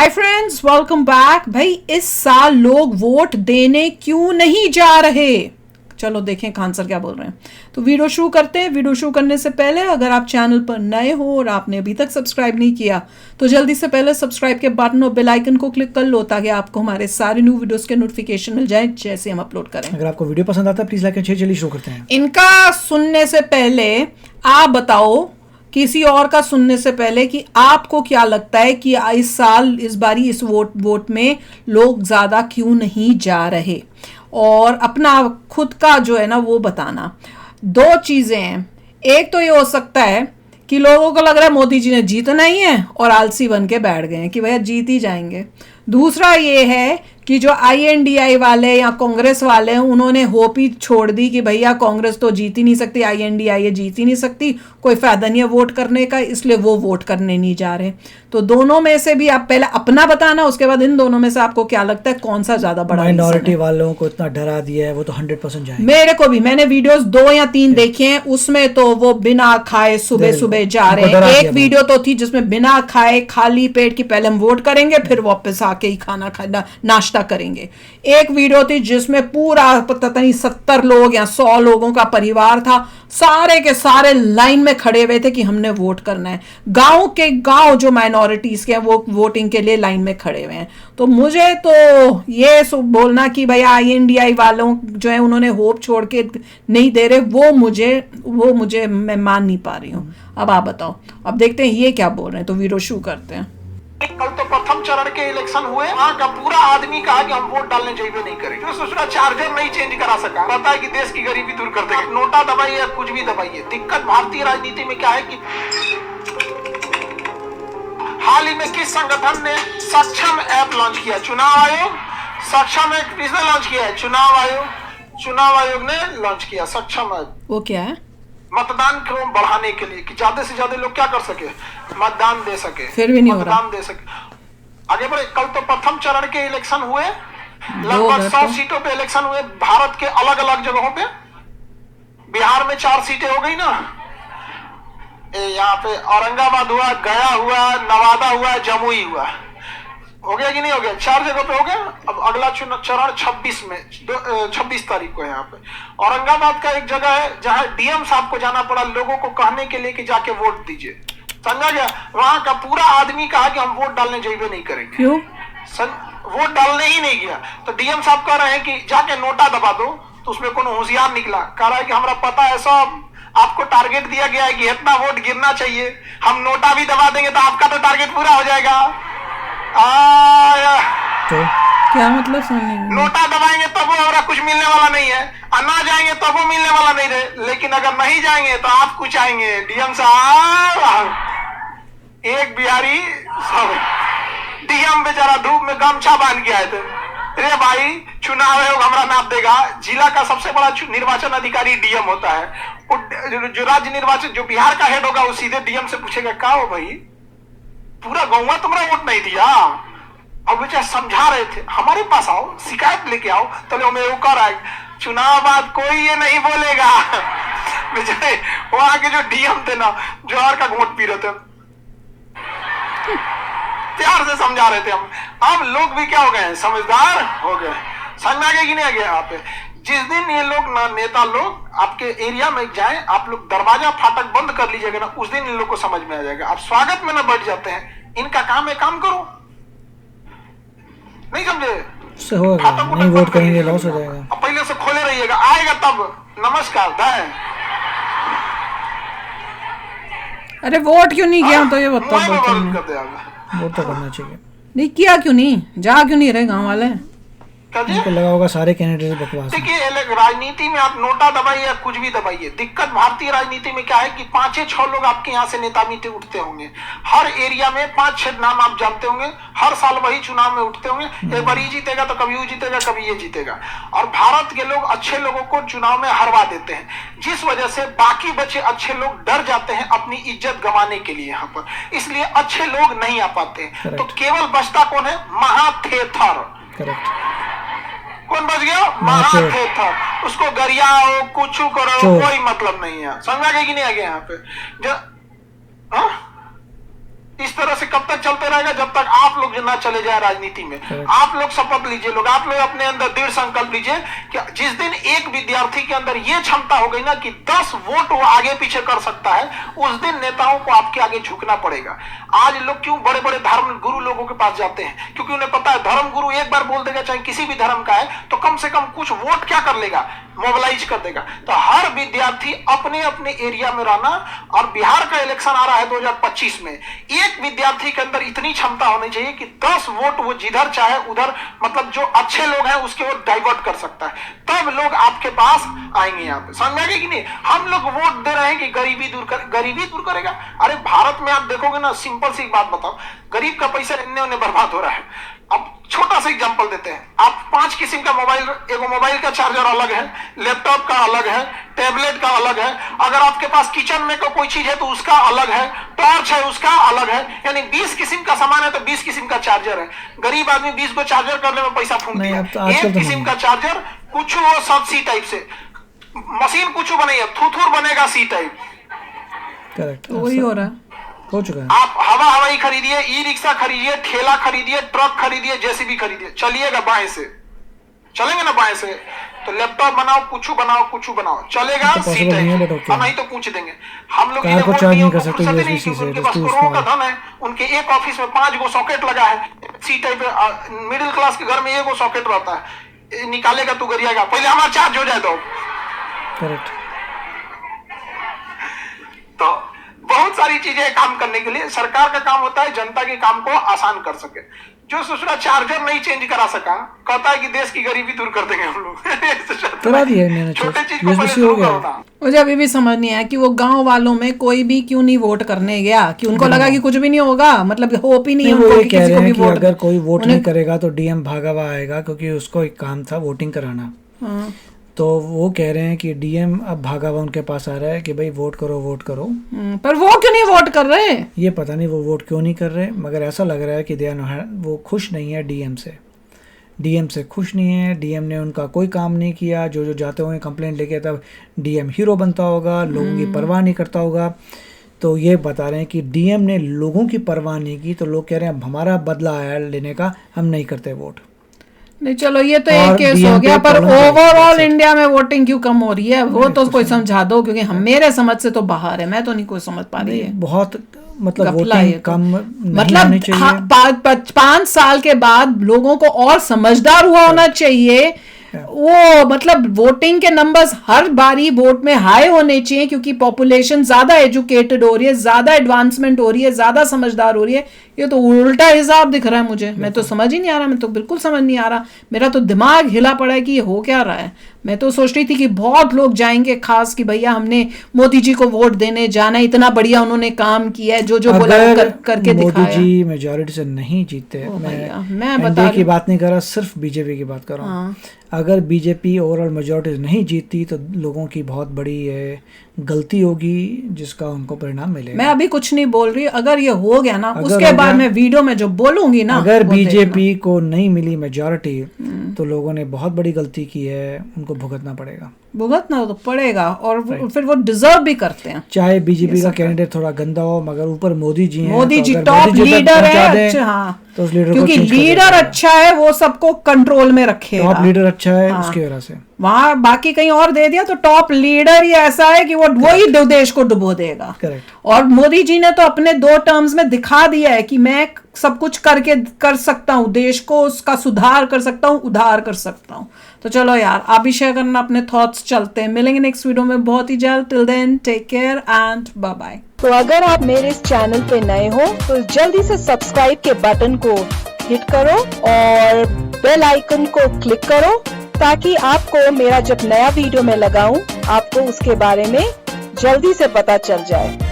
Hi friends, welcome back. भाई इस साल लोग वोट देने क्यों नहीं जा रहे? चलो देखें खान सर क्या बोल रहे हैं। तो वीडियो शुरू करते हैं। वीडियो शुरू करने से पहले अगर आप चैनल पर नए हो और आपने अभी तक सब्सक्राइब नहीं किया तो जल्दी से पहले सब्सक्राइब के बटन और बेल आइकन को क्लिक कर लो ताकि आपको हमारे सारे न्यू वीडियोस के नोटिफिकेशन मिल जाए जैसे हम अपलोड करें। अगर आपको वीडियो पसंद आता है प्लीज लाइक एंड शेयर। चलिए शुरू करते हैं। इनका सुनने से पहले आप बताओ, किसी और का सुनने से पहले, कि आपको क्या लगता है कि इस साल इस बारी इस वोट में लोग ज्यादा क्यों नहीं जा रहे, और अपना खुद का जो है ना वो बताना। दो चीजें हैं। एक तो ये हो सकता है कि लोगों को लग रहा है मोदी जी ने जीतना ही है और आलसी बन के बैठ गए हैं कि भैया जीत ही जाएंगे। दूसरा ये है कि जो INDI वाले या कांग्रेस वाले हैं उन्होंने होप ही छोड़ दी कि भैया कांग्रेस तो जीत ही नहीं सकती, INDI ये जीत ही नहीं सकती, कोई फायदा नहीं है वोट करने का, इसलिए वो वोट करने नहीं जा रहे। तो दोनों में से भी आप पहले अपना बताना, उसके बाद इन दोनों में से आपको क्या लगता है कौन सा ज्यादा बड़ा माइनॉरिटी वालों को इतना डरा दिया है, वो तो 100% जाएंगे। मेरे को भी, मैंने वीडियोस 2 या 3 देखे हैं, उसमें तो वो बिना खाए सुबह सुबह जा रहे हैं। एक वीडियो तो थी जिसमें बिना खाए खाली पेट की पहले हम वोट करेंगे फिर वापस आके ही खाना नाश्ता करेंगे। एक वीडियो थी जिसमें पूरा पता नहीं 70 लोग या 100 लोगों का परिवार था, सारे के सारे लाइन में खड़े हुए थे कि हमने वोट करना है। गांव के गांव जो माइनॉरिटीज के हैं वो वोटिंग के लिए लाइन में खड़े हुए हैं। तो मुझे तो ये बोलना कि भैया INDI वालों जो है उन्होंने होप छोड़ के नहीं दे रहे, वो मुझे मैं मान नहीं पा रही हूँ। अब आप बताओ, अब देखते हैं ये क्या बोल रहे हैं। तो वीडियो शुरू करते हैं। कल तो प्रथम चरण के इलेक्शन हुए, वहाँ का पूरा आदमी कहा कि हम वोट डालने जाइए नहीं करेंगे। जो सोच रहा चार्जर नहीं चेंज करा सका, पता है कि देश की गरीबी दूर कर देगा। नोटा दबाइए या कुछ भी दबाइए, दिक्कत भारतीय राजनीति में क्या है कि हाल ही में किस संगठन ने सक्षम ऐप लॉन्च किया? चुनाव आयोग। सक्षम ऐप किसने लॉन्च किया है? चुनाव आयोग ने लॉन्च किया सक्षम ऐप। वो क्या है? मतदान को बढ़ाने के लिए कि ज्यादा से ज्यादा लोग क्या कर सके, मतदान दे सके। फिर भी नहीं हो रहा। मतदान दे सके। आगे बढ़े। कल तो प्रथम चरण के इलेक्शन हुए, लगभग 100 सीटों पे इलेक्शन हुए भारत के अलग अलग जगहों पे। बिहार में 4 सीटें हो गई ना, यहाँ पे औरंगाबाद हुआ, गया हुआ, नवादा हुआ, जमुई हुआ। हो गया कि नहीं हो गया? 4 जगह पे हो गया। अब अगला चरण 26 तारीख को है। यहाँ पे औरंगाबाद का एक जगह है जहाँ DM साहब को जाना पड़ा लोगों को कहने के लिए कि जाके वोट दीजिए। समझा गया? वहां का पूरा आदमी कहा कि हम वोट डालने जाइए नहीं करेंगे। क्यों? वोट डालने ही नहीं गया। तो DM साहब कह रहे हैं कि जाके नोटा दबा दो। तो उसमें कौन होशियार निकला, कह रहा है कि हमरा पता है सब, आपको टारगेट दिया गया है कि इतना वोट गिरना चाहिए, हम नोटा भी दबा देंगे तो आपका तो टारगेट पूरा हो जाएगा। तो क्या मतलब समझने में? नोटा दबाएंगे तब वो हमारा कुछ मिलने वाला नहीं है, और ना जाएंगे तब वो मिलने वाला नहीं रहे। लेकिन अगर नहीं जाएंगे तो आप कुछ आएंगे। DM साहब, एक बिहारी DM बेचारा धूप में गमछा बांध के आए थे। अरे भाई, चुनाव आयोग हमारा नाप देगा। जिला का सबसे बड़ा निर्वाचन अधिकारी DM होता है। जो राज्य निर्वाचन, जो बिहार का हेड होगा, वो सीधे DM से पूछेगा, क्या हो भाई, पूरा गाँव तुम्हारा वोट नहीं दिया? अब बेचारा समझा रहे थे, हमारे पास आओ, शिकायत लेके आओ। तो मैं वो कर रहा है, चुनाव बाद कोई ये नहीं बोलेगा। बेचारे वहां के जो DM थे ना, जोहर का घूंट पी रहे थे, प्यार से समझा रहे थे हम। अब लोग भी क्या हो गए, समझदार हो गए। समझ में आ गया कि नहीं आ गया? यहाँ पे जिस दिन ये लोग ना, नेता लोग आपके एरिया में जाए, आप लोग दरवाजा फाटक बंद कर लीजिएगा ना, उस दिन इन लोग को समझ में आ जाएगा। आप स्वागत में ना बैठ जाते हैं, इनका काम है काम करो, नहीं समझे? उससे होगा नहीं, वोट करेंगे लॉस हो जाएगा। अब पहले से खोले रहिएगा, आएगा तब नमस्कार दाएं। अरे वोट क्यों नहीं किया? तो ये बताओ। वोट तो करना चाहिए। नहीं किया क्यों नहीं? जा क्यों नहीं रहे गांव वाले? उनको लगा होगा सारे कैंडिडेट बकवास। देखिए, राजनीति में आप नोटा दबाइए या कुछ भी दबाइए, दिक्कत भारतीय राजनीति में क्या है कि 5-6 लोग आपके यहाँ से नेता मीटे उठते होंगे। हर एरिया में 5-6 नाम आप जानते होंगे, हर साल वही चुनाव में उठते होंगे। एक बार ये जीतेगा तो कभी वो जीतेगा, कभी ये जीतेगा। और भारत के लोग अच्छे लोगों को चुनाव में हरवा देते हैं, जिस वजह से बाकी बचे अच्छे लोग डर जाते हैं अपनी इज्जत गंवाने के लिए यहाँ पर, इसलिए अच्छे लोग नहीं आ पाते। तो केवल बचता कौन है? महाथेथर। कौन बच गया? महाथेथर। उसको गरियाओ, कुछ करो, कोई मतलब नहीं है। समझ आ गया कि नहीं आ गया? यहाँ पे इस तरह से कब तक चलते रहेगा? जब तक आप लोग लोग ना चले जाए राजनीति में। आप लोग शपथ लीजिए, लोग आप लोग अपने अंदर दृढ़ संकल्प लीजिए कि जिस दिन एक विद्यार्थी के अंदर ये क्षमता हो गई ना कि 10 वोट वो आगे पीछे कर सकता है, उस दिन नेताओं को आपके आगे झुकना पड़ेगा। आज लोग क्यों बड़े बड़े धर्म गुरु लोगों के पास जाते हैं? क्योंकि उन्हें पता है धर्म गुरु एक बार बोल देगा, चाहे किसी भी धर्म का है, तो कम से कम कुछ वोट क्या कर लेगा, मोबिलाइज कर देगा। तो हर विद्यार्थी अपने अपने एरिया में रहना, और बिहार का इलेक्शन आ रहा है 2025 में, एक विद्यार्थी के अंदर इतनी क्षमता होनी चाहिए कि 10 वोट वो जिधर चाहे उधर, मतलब जो अच्छे लोग हैं उसके ओर डाइवर्ट कर सकता है, तब लोग आपके पास आएंगे। यहाँ पे समझ में कि नहीं? हम लोग वोट दे रहे हैं कि गरीबी दूर कर, गरीबी दूर करेगा? अरे भारत में आप देखोगे ना, सिंपल सी बात बताओ, गरीब का पैसा इन्ने उन्हें बर्बाद हो रहा है। अब छोटा सा एग्जांपल देते हैं, आप 5 किस्म का मोबाइल, एगो मोबाइल का चार्जर अलग है, लैपटॉप का अलग है, टैबलेट का अलग है, अगर आपके पास किचन में कोई चीज है तो उसका अलग है, टॉर्च है उसका अलग है, यानी 20 किस्म का सामान है तो 20 किस्म का चार्जर है। गरीब आदमी 20 को चार्जर करने में पैसा फूंक दिया। एक किस्म का चार्जर, कुछ वो सब सी टाइप से मशीन कुछ बनेगा, थूथूर बनेगा सी टाइप। करेक्ट, वही हो रहा है, हो चुका है। आप हवाई खरीदिए, ई रिक्शा खरीदिए, ठेला खरीदिए, ट्रक खरीदिए, जेसीबी खरीदिए, चलिएगा बाएं से, चलेंगे ना बाएं से, तो लैपटॉप बनाओ, कुछ बनाओ, चलेगा तो सी टाइप, नहीं तो पूछ देंगे। हम लोग कार को चार्ज नहीं कर सकते यूएसबी से, उनके पास करोड़ों का धन है, उनके एक ऑफिस में 5 गो सॉकेट लगा है सी टाइप। मिडिल क्लास के घर में 1 गो सॉकेट रहता है, निकालेगा तो गरियागा, पहले हमारा चार्ज हो जाए। तो करेक्ट, तो बहुत सारी चीजें काम करने के लिए सरकार का काम होता है जनता के काम को आसान कर सके। जो दूसरा चार्जर नहीं चेंज करा सका, कहता है कि देश की गरीबी दूर कर देंगे हम लोग। करा दिया इन्होंने, छोटे चीज को यूएसबी पहले से हो शुरू गया। करो ना। मुझे अभी भी समझ नहीं आया कि वो गांव वालों में कोई भी क्यों नहीं वोट करने गया, कि उनको लगा कि कुछ भी नहीं होगा, मतलब होप ही नहीं है वो उनको ये कि कह किसी रहे को भी हैं कि वोट। अगर कोई वोट नहीं करेगा तो डीएम भागा हुआ आएगा, क्योंकि उसको एक काम था वोटिंग कराना। हाँ। तो वो कह रहे हैं कि डीएम अब भागा हुआ उनके पास आ रहा है कि भाई वोट करो वोट करो। पर वो क्यों नहीं वोट कर रहे? ये पता नहीं वो वोट क्यों नहीं कर रहे, मगर ऐसा लग रहा है कि वो खुश नहीं है डीएम से खुश नहीं है। डीएम ने उनका कोई काम नहीं किया, जो जाते हुए कंप्लेंट लेके तब डीएम हीरो बनता होगा, लोगों की परवाह नहीं करता होगा। तो ये बता रहे हैं कि डीएम ने लोगों की परवाह नहीं की, तो लोग कह रहे हैं अब हमारा बदला आया लेने का, हम नहीं करते वोट। नहीं चलो ये तो और एक केस DM हो गया, पे पर प्रॉब्लम है। ओवरऑल इंडिया में वोटिंग क्यों कम हो रही है वो तो कोई समझा दो, क्योंकि हम मेरे समझ से तो बाहर है, मैं तो नहीं कोई समझ पा रही है। बहुत मतलब घपला है ये वोटिंग तो। कम नहीं मतलब होनी चाहिए। 5 साल के बाद लोगों को और समझदार हुआ होना चाहिए। वो मतलब वोटिंग के नंबर्स हर बारी वोट में हाई होने चाहिए, क्योंकि पॉपुलेशन ज्यादा एजुकेटेड हो रही है, ज्यादा एडवांसमेंट हो रही है, ज्यादा समझदार हो रही है। ये तो उल्टा हिसाब दिख रहा है मुझे, मैं तो समझ ही नहीं आ रहा, मैं तो बिल्कुल समझ नहीं आ रहा, मेरा तो दिमाग हिला पड़ा है कि ये हो क्या रहा है। मैं तो सोच रही थी कि बहुत लोग जाएंगे, खास कि भैया हमने मोदी जी को वोट देने जाना, इतना बढ़िया उन्होंने काम किया है, जो बोला करके दिखाया। मोदी जी मेजॉरिटी से नहीं जीते, मैं बता की बात नहीं कर रहा, सिर्फ बीजेपी की बात कर रहा हूँ। अगर बीजेपी ओवरऑल मेजॉरिटी नहीं जीतती तो लोगों की बहुत बड़ी गलती होगी, जिसका उनको परिणाम मिलेगा। मैं अभी कुछ नहीं बोल रही, अगर ये हो गया ना, उसके बाद मैं वीडियो में जो बोलूंगी ना, अगर बीजेपी को नहीं मिली मेजॉरिटी तो लोगों ने बहुत बड़ी गलती की है, उनको भुगतना पड़ेगा। भुगतना तो पड़ेगा, और फिर वो डिजर्व भी करते हैं। चाहे बीजेपी का कैंडिडेट थोड़ा गंदा हो, मगर ऊपर मोदी जी हैं, मोदी जी तो टॉप लीडर है। अच्छा, हाँ, तो उस लीडर क्योंकि लीडर अच्छा है, वो सबको कंट्रोल में रखेगा। टॉप लीडर अच्छा है, उसकी वजह से वहां बाकी कहीं और दे दिया तो टॉप लीडर ही ऐसा है कि वो वही देश को डुबो देगा। करेक्ट। और मोदी जी ने तो अपने 2 टर्म्स में दिखा दिया है कि मैं सब कुछ कर सकता हूँ, देश को उसका सुधार कर सकता हूँ, उधार कर सकता हूँ। तो चलो यार, आप भी शेयर करना अपने थॉट्स, चलते हैं, मिलेंगे नेक्स्ट वीडियो में बहुत ही जल्द। Till then take care and bye bye. तो अगर आप मेरे इस चैनल पे नए हो तो जल्दी से सब्सक्राइब के बटन को हिट करो और बेल आइकन को क्लिक करो, ताकि आपको मेरा जब नया वीडियो मैं लगाऊं आपको उसके बारे में जल्दी से पता चल जाए।